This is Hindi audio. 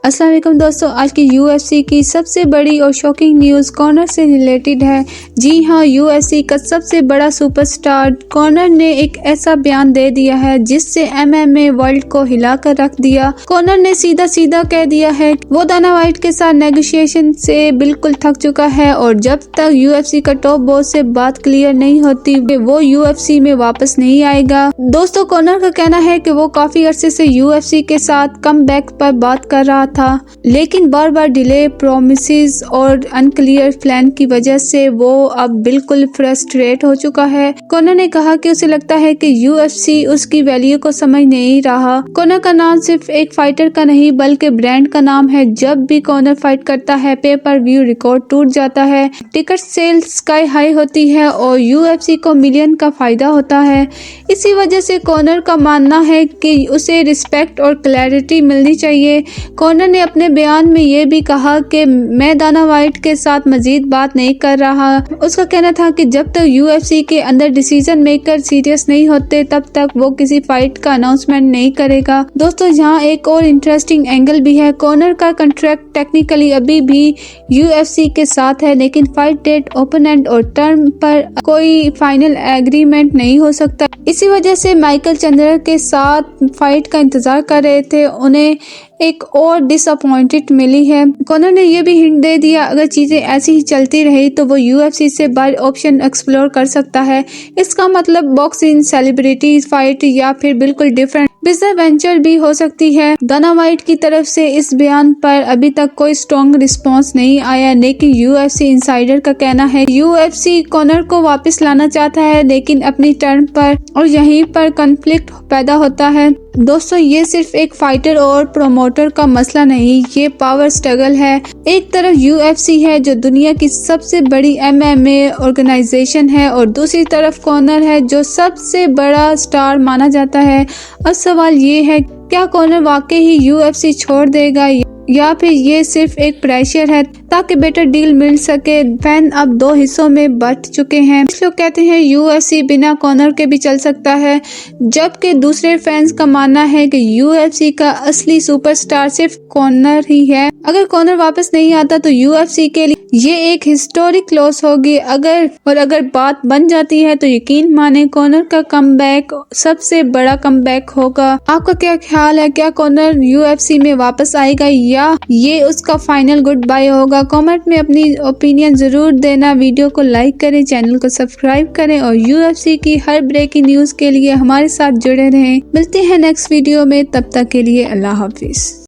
अस्सलाम वालेकुम दोस्तों, आज की यूएफसी की सबसे बड़ी और शॉकिंग न्यूज़ कॉनर से रिलेटेड है। जी हाँ, यूएफसी का सबसे बड़ा सुपरस्टार कॉनर ने एक ऐसा बयान दे दिया है जिससे एमएमए वर्ल्ड को हिलाकर रख दिया। कॉनर ने सीधा सीधा कह दिया है वो डाना वाइट के साथ नेगोशिएशन से बिल्कुल थक चुका है और जब तक यूएफसी का टॉप बॉस से बात क्लियर नहीं होती वो यूएफसी में वापस नहीं आएगा। दोस्तों, कॉनर का कहना है कि वो काफी अरसे से यूएफसी के साथ कम बैक पर बात कर रहा था, लेकिन बार बार डिले, प्रॉमिसेस और अनक्लियर प्लान की वजह से वो अब बिल्कुल फ्रस्ट्रेट हो चुका है। कॉनर ने कहा कि उसे लगता है कि यूएफसी उसकी वैल्यू को समझ नहीं रहा। कॉनर का नाम सिर्फ एक फाइटर का नहीं बल्कि ब्रांड का नाम है। जब भी कॉनर फाइट करता है पे पर व्यू रिकॉर्ड टूट जाता है, टिकट सेल्स स्काई हाई होती है और यूएफसी को मिलियन का फायदा होता है। इसी वजह से कॉनर का मानना है कि उसे रिस्पेक्ट और क्लैरिटी मिलनी चाहिए। कॉनर ने अपने बयान में ये भी कहा कि मैं डाना वाइट के साथ मजीद बात नहीं कर रहा। उसका कहना था कि जब तक यूएफसी के अंदर डिसीजन मेकर सीरियस नहीं होते तब तक वो किसी फाइट का अनाउंसमेंट नहीं करेगा। दोस्तों, यहाँ एक और इंटरेस्टिंग एंगल भी है। कॉनर का कॉन्ट्रैक्ट टेक्निकली अभी भी यूएफसी के साथ है, लेकिन फाइट डेट, ओपोनेंट और टर्म पर कोई फाइनल एग्रीमेंट नहीं हो सकता। इसी वजह से माइकल चंद्रा के साथ फाइट का इंतजार कर रहे थे, उन्हें एक और डिसअपॉइंटेड मिली है। कॉनर ने यह भी हिंट दे दिया अगर चीजें ऐसी ही चलती रही तो वो यूएफसी से बाहर ऑप्शन एक्सप्लोर कर सकता है। इसका मतलब बॉक्सिंग, सेलिब्रिटी फाइट या फिर बिल्कुल डिफरेंट बिजनेस वेंचर भी हो सकती है। डाना वाइट की तरफ से इस बयान पर अभी तक कोई स्ट्रॉन्ग रिस्पांस नहीं आया, लेकिन यूएफसी इंसाइडर का कहना है यूएफसी कॉनर को वापस लाना चाहता है, लेकिन अपनी टर्म पर, और यहीं पर कॉन्फ्लिक्ट पैदा होता है। दोस्तों, ये सिर्फ एक फाइटर और प्रोमोटर का मसला नहीं, ये पावर स्ट्रगल है। एक तरफ यूएफसी है जो दुनिया की सबसे बड़ी एमएमए ऑर्गेनाइजेशन है और दूसरी तरफ कॉनर है जो सबसे बड़ा स्टार माना जाता है। अब सवाल ये है, क्या कॉनर वाकई ही यूएफसी छोड़ देगा या फिर ये सिर्फ एक प्रेशर है ताकि बेटर डील मिल सके। फैन अब दो हिस्सों में बंट चुके हैं। कुछ लोग कहते हैं यूएफसी बिना कॉनर के भी चल सकता है, जबकि दूसरे फैंस का मानना है कि यूएफसी का असली सुपरस्टार सिर्फ कॉनर ही है। अगर कॉनर वापस नहीं आता तो यूएफसी के लिए ये एक हिस्टोरिक लॉस होगी। अगर बात बन जाती है तो यकीन माने कॉनर का कमबैक सबसे बड़ा कमबैक होगा। आपका क्या ख्याल है, क्या कॉनर यूएफसी में वापस आएगा या ये उसका फाइनल गुड बाय होगा? कमेंट में अपनी ओपिनियन जरूर देना। वीडियो को लाइक करें, चैनल को सब्सक्राइब करें और यूएफसी की हर ब्रेकिंग न्यूज के लिए हमारे साथ जुड़े रहें। मिलते हैं नेक्स्ट वीडियो में, तब तक के लिए अल्लाह हाफिज।